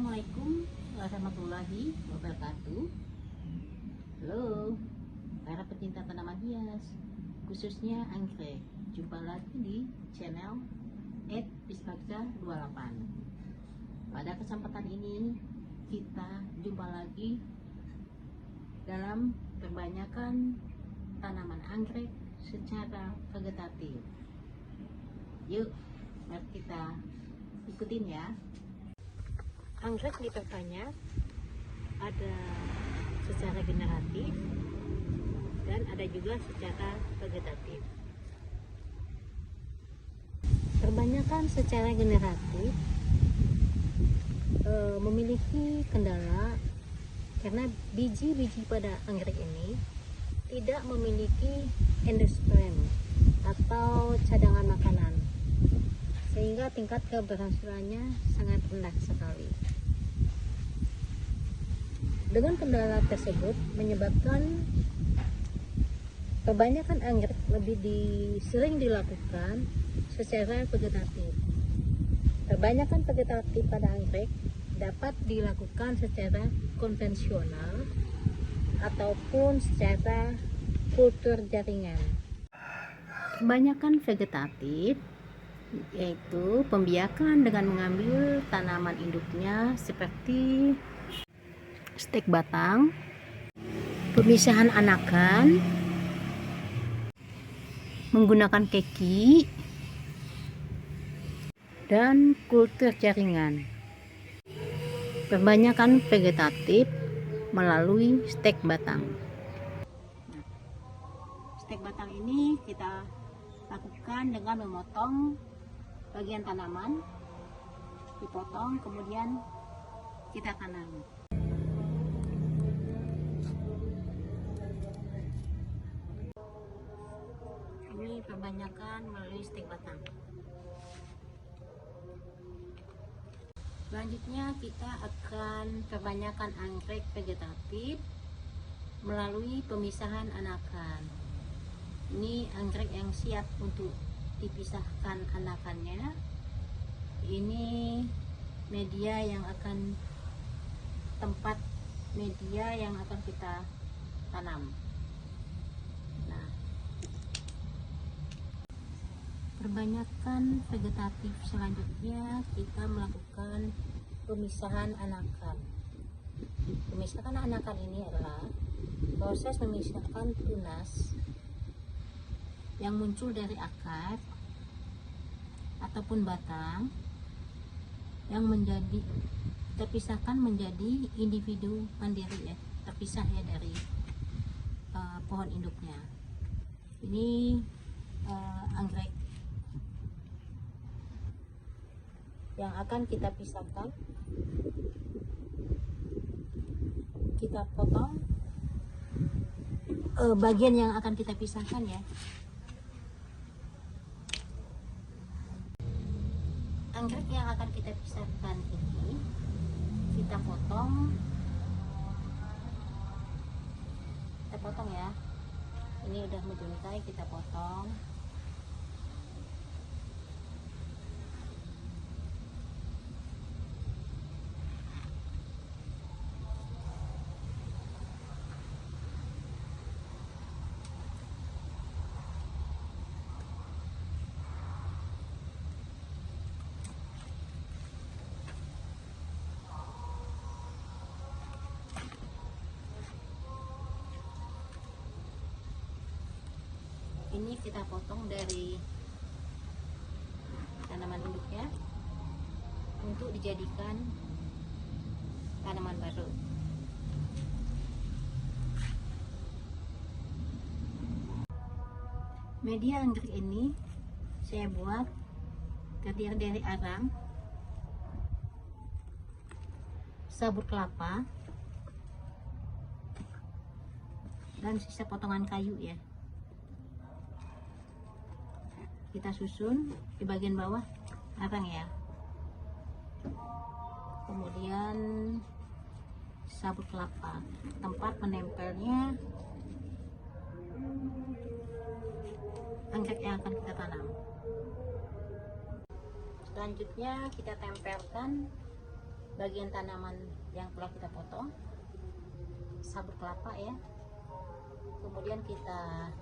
Assalamualaikum warahmatullahi wabarakatuh. Halo para pecinta tanaman hias, khususnya anggrek. Jumpa lagi di channel @pismaksa28. Pada kesempatan ini kita jumpa lagi dalam perbanyakan tanaman anggrek secara vegetatif. Yuk, mari kita ikutin ya. Anggrek diperbanyak ada secara generatif dan ada juga secara vegetatif. Perbanyakan secara generatif memiliki kendala karena biji-biji pada anggrek ini tidak memiliki endosperm atau cadangan makanan, sehingga tingkat keberhasilannya sangat rendah sekali. Dengan kendala tersebut menyebabkan kebanyakan anggrek sering dilakukan secara vegetatif. Kebanyakan vegetatif pada anggrek dapat dilakukan secara konvensional ataupun secara kultur jaringan. Kebanyakan vegetatif yaitu pembiakan dengan mengambil tanaman induknya seperti stek batang, pemisahan anakan, menggunakan keki, dan kultur jaringan. Perbanyakan vegetatif melalui stek batang. Stek batang ini kita lakukan dengan memotong bagian tanaman, dipotong kemudian kita tanam. Ini perbanyakan melalui stek batang. Selanjutnya kita akan perbanyakan anggrek vegetatif melalui pemisahan anakan. Ini anggrek yang siap untuk dipisahkan anakannya. Ini tempat media yang akan kita tanam. Nah, perbanyakan vegetatif selanjutnya kita melakukan pemisahan anakan. Pemisahan anakan ini adalah proses memisahkan tunas yang muncul dari akar ataupun batang yang terpisahkan menjadi individu mandiri, terpisah dari pohon induknya. Ini anggrek yang akan kita pisahkan, kita potong bagian yang akan kita pisahkan ya. Anggrek yang akan kita pisahkan ini kita potong ya. Ini udah menjuntai, kita potong. Ini kita potong dari tanaman induknya untuk dijadikan tanaman baru. Media anggrek ini saya buat terdiri dari arang, sabut kelapa, dan sisa potongan kayu ya. Kita susun di bagian bawah arang ya, kemudian sabut kelapa, tempat menempelnya anggrek yang akan kita tanam. Selanjutnya kita tempelkan bagian tanaman yang telah kita potong, sabut kelapa ya. Kemudian kita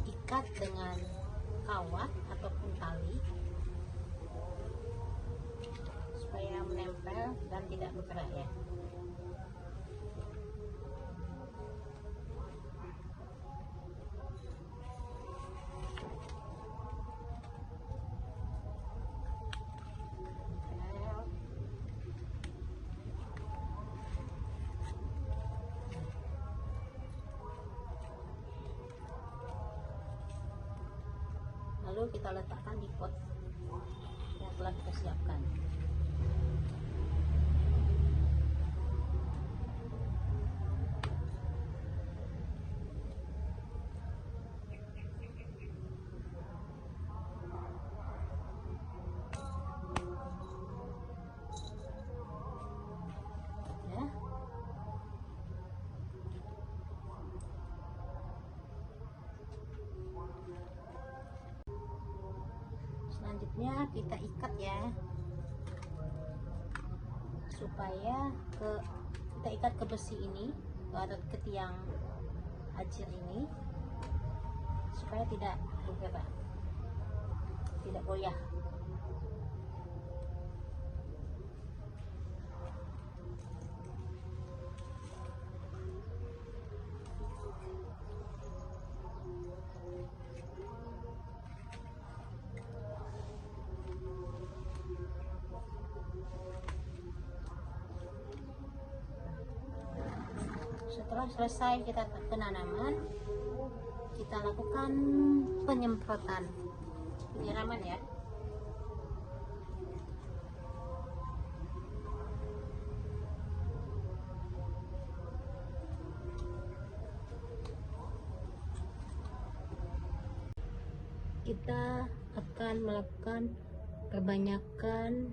ikat dengan kawat ataupun tali supaya menempel dan tidak bergerak ya. Lalu kita letakkan di pot yang telah kita siapkan. Ya. Selanjutnya kita ikat ya, supaya kita ikat ke besi ini, ke tiang ajir ini, supaya tidak bergerak, tidak goyah. Setelah selesai kita penanaman, kita lakukan penyemprotan penyiraman ya. Kita akan melakukan perbanyakan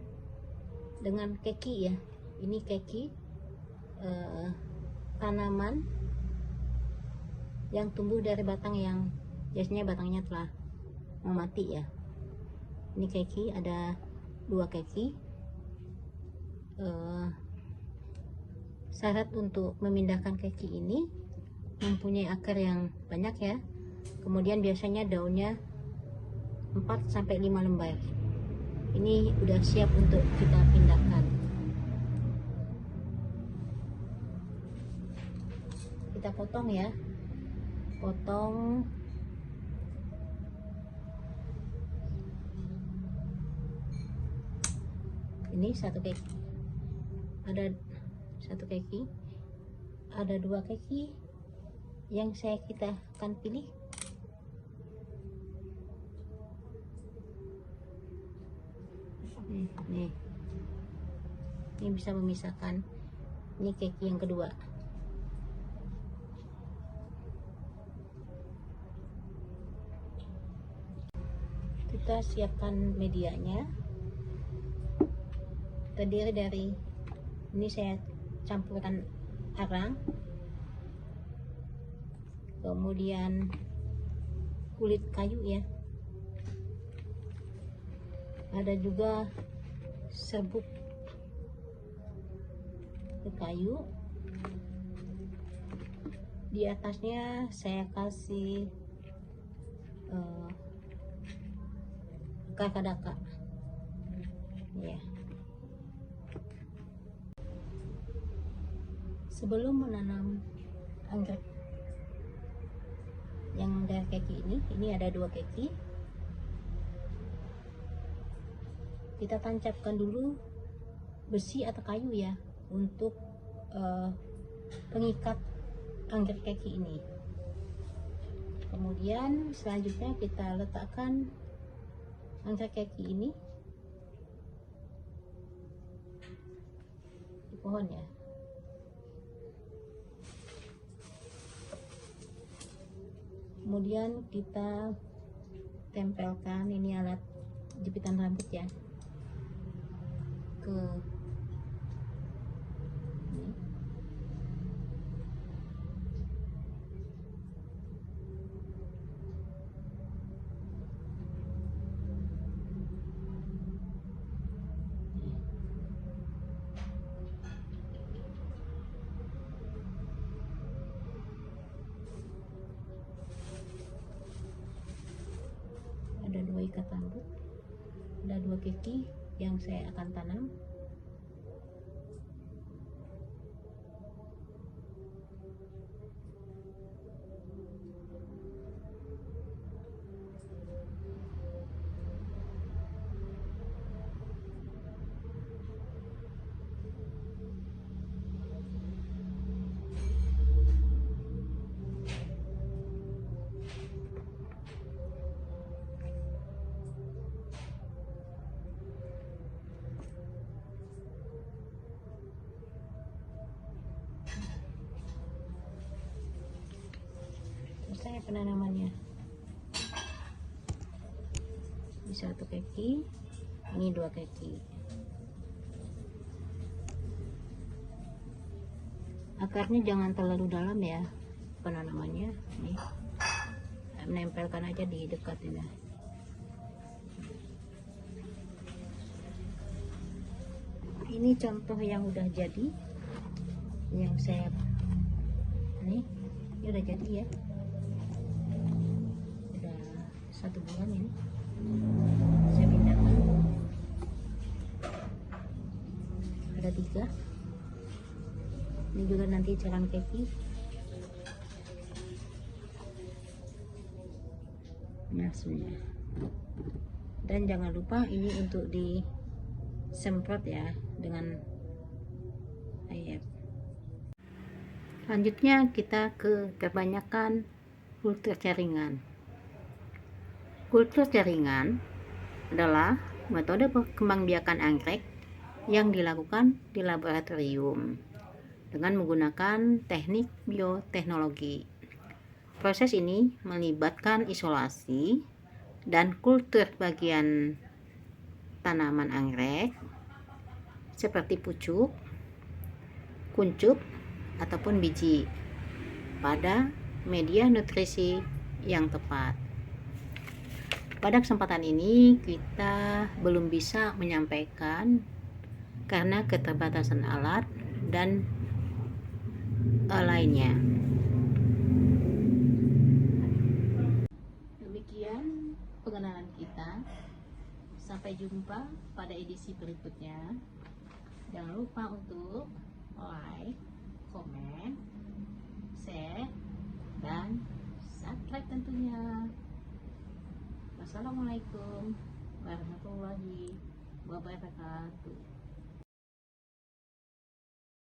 dengan keki ya. Ini keki tanaman yang tumbuh dari batang yang biasanya batangnya telah mati ya. Ini keki, ada 2 keki. Syarat untuk memindahkan keki ini mempunyai akar yang banyak ya. Kemudian biasanya daunnya 4-5 lembar. Ini udah siap untuk kita pindahkan. Kita potong ya, potong ini 1 keki, ada 1 keki, ada 2 keki yang kita akan pilih. Nih, ini bisa memisahkan. Ini keki yang kedua. Kita siapkan medianya, terdiri dari, ini saya campuran arang, kemudian kulit kayu ya, ada juga serbuk kayu. Di atasnya saya kasih kakadaka ya. Sebelum menanam anggrek yang dari keki ini ada 2 keki, kita tancapkan dulu besi atau kayu ya untuk pengikat anggrek keki ini. Kemudian selanjutnya kita letakkan anggrek keki ini di pohon ya. Kemudian kita tempelkan, ini alat jepitan rambut ya, ke ini. ikat rambut. Ada 2 keki yang saya akan tanam. Selesai penanamannya. Ini 1 keki, ini 2 keki. Akarnya jangan terlalu dalam ya penanamannya. Nih, menempelkan aja di dekat ini. Ini contoh yang udah jadi, yang saya ini udah jadi ya. 1 bulan ini saya pindahkan. Ada 3. Ini juga nanti jalan keki. Maksudnya. Dan jangan lupa ini untuk disemprot ya dengan air. Selanjutnya kita ke kebanyakan kultur jaringan. Kultur jaringan adalah metode pengembangbiakan anggrek yang dilakukan di laboratorium dengan menggunakan teknik bioteknologi. Proses ini melibatkan isolasi dan kultur bagian tanaman anggrek seperti pucuk, kuncup, ataupun biji pada media nutrisi yang tepat. Pada kesempatan ini kita belum bisa menyampaikan karena keterbatasan alat dan lainnya. Demikian pengenalan kita. Sampai jumpa pada edisi berikutnya. Jangan lupa untuk like, komen, share, dan subscribe tentunya. Wassalamualaikum warahmatullahi wabarakatuh.